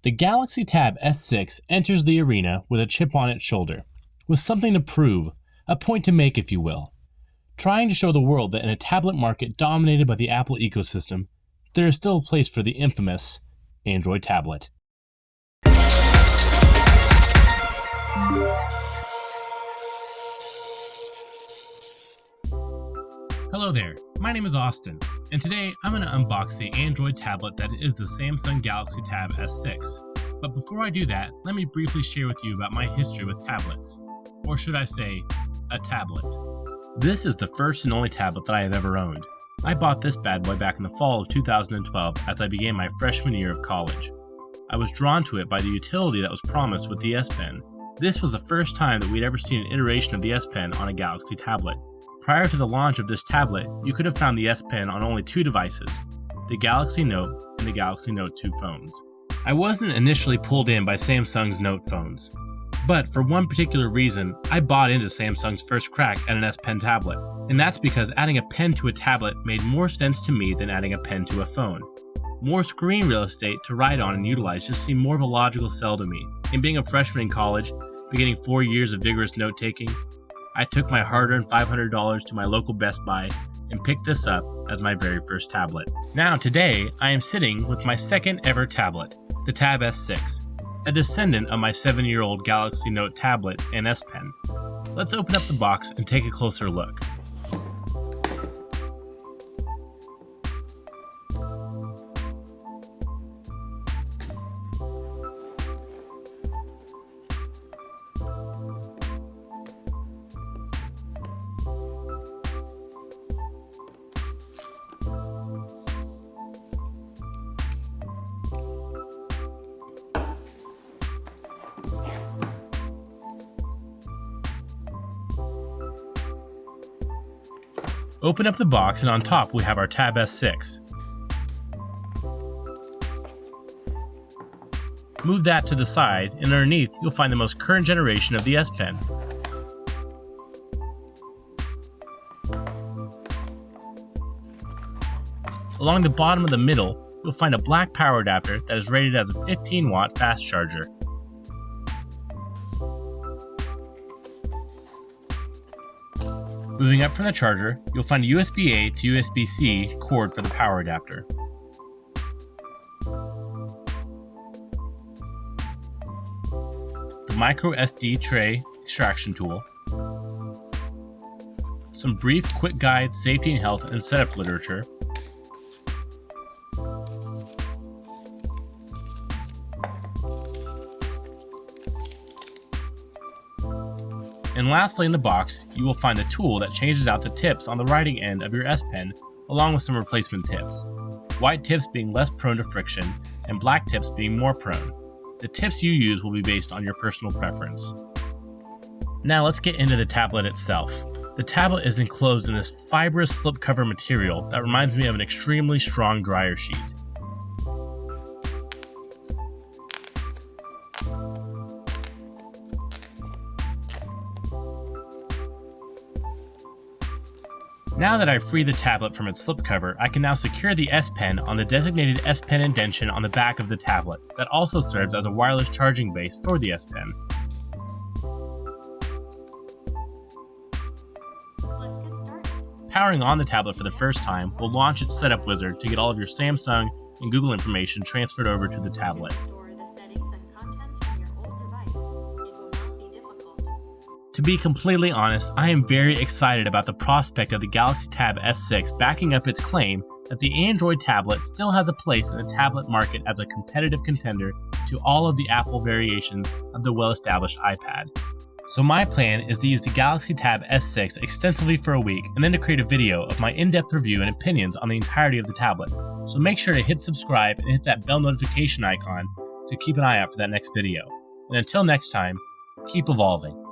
The Galaxy Tab S6 enters the arena with a chip on its shoulder, with something to prove, a point to make if you will, trying to show the world that in a tablet market dominated by the Apple ecosystem, there is still a place for the infamous Android tablet. Hello there, my name is Austin, and today I'm going to unbox the Android tablet that is the Samsung Galaxy Tab S6. But before I do that, let me briefly share with you about my history with tablets. Or should I say, a tablet. This is the first and only tablet that I have ever owned. I bought this bad boy back in the fall of 2012 as I began my freshman year of college. I was drawn to it by the utility that was promised with the S Pen. This was the first time that we'd ever seen an iteration of the S Pen on a Galaxy tablet. Prior to the launch of this tablet, you could have found the S Pen on only two devices, the Galaxy Note and the Galaxy Note 2 phones. I wasn't initially pulled in by Samsung's Note phones, but for one particular reason, I bought into Samsung's first crack at an S Pen tablet, and that's because adding a pen to a tablet made more sense to me than adding a pen to a phone. More screen real estate to write on and utilize just seemed more of a logical sell to me. And being a freshman in college, beginning 4 years of vigorous note-taking, I took my hard-earned $500 to my local Best Buy and picked this up as my very first tablet. Now today, I am sitting with my second ever tablet, the Tab S6, a descendant of my 7-year-old Galaxy Note tablet and S Pen. Let's open up the box and take a closer look. Open up the box, and on top we have our Tab S6. Move that to the side, and underneath you'll find the most current generation of the S Pen. Along the bottom of the middle, you'll find a black power adapter that is rated as a 15-watt fast charger. Moving up from the charger, you'll find a USB-A to USB-C cord for the power adapter. The micro SD tray extraction tool. Some brief quick guide, safety and health and setup literature. And lastly in the box, you will find the tool that changes out the tips on the writing end of your S Pen, along with some replacement tips. White tips being less prone to friction, and black tips being more prone. The tips you use will be based on your personal preference. Now let's get into the tablet itself. The tablet is enclosed in this fibrous slipcover material that reminds me of an extremely strong dryer sheet. Now that I've freed the tablet from its slipcover, I can now secure the S Pen on the designated S Pen indentation on the back of the tablet that also serves as a wireless charging base for the S Pen. Let's get started. Powering on the tablet for the first time will launch its setup wizard to get all of your Samsung and Google information transferred over to the tablet. Store the settings and contents from your old device. It will not be difficult. To be completely honest, I am very excited about the prospect of the Galaxy Tab S6 backing up its claim that the Android tablet still has a place in the tablet market as a competitive contender to all of the Apple variations of the well-established iPad. So my plan is to use the Galaxy Tab S6 extensively for a week and then to create a video of my in-depth review and opinions on the entirety of the tablet. So make sure to hit subscribe and hit that bell notification icon to keep an eye out for that next video. And until next time, keep evolving.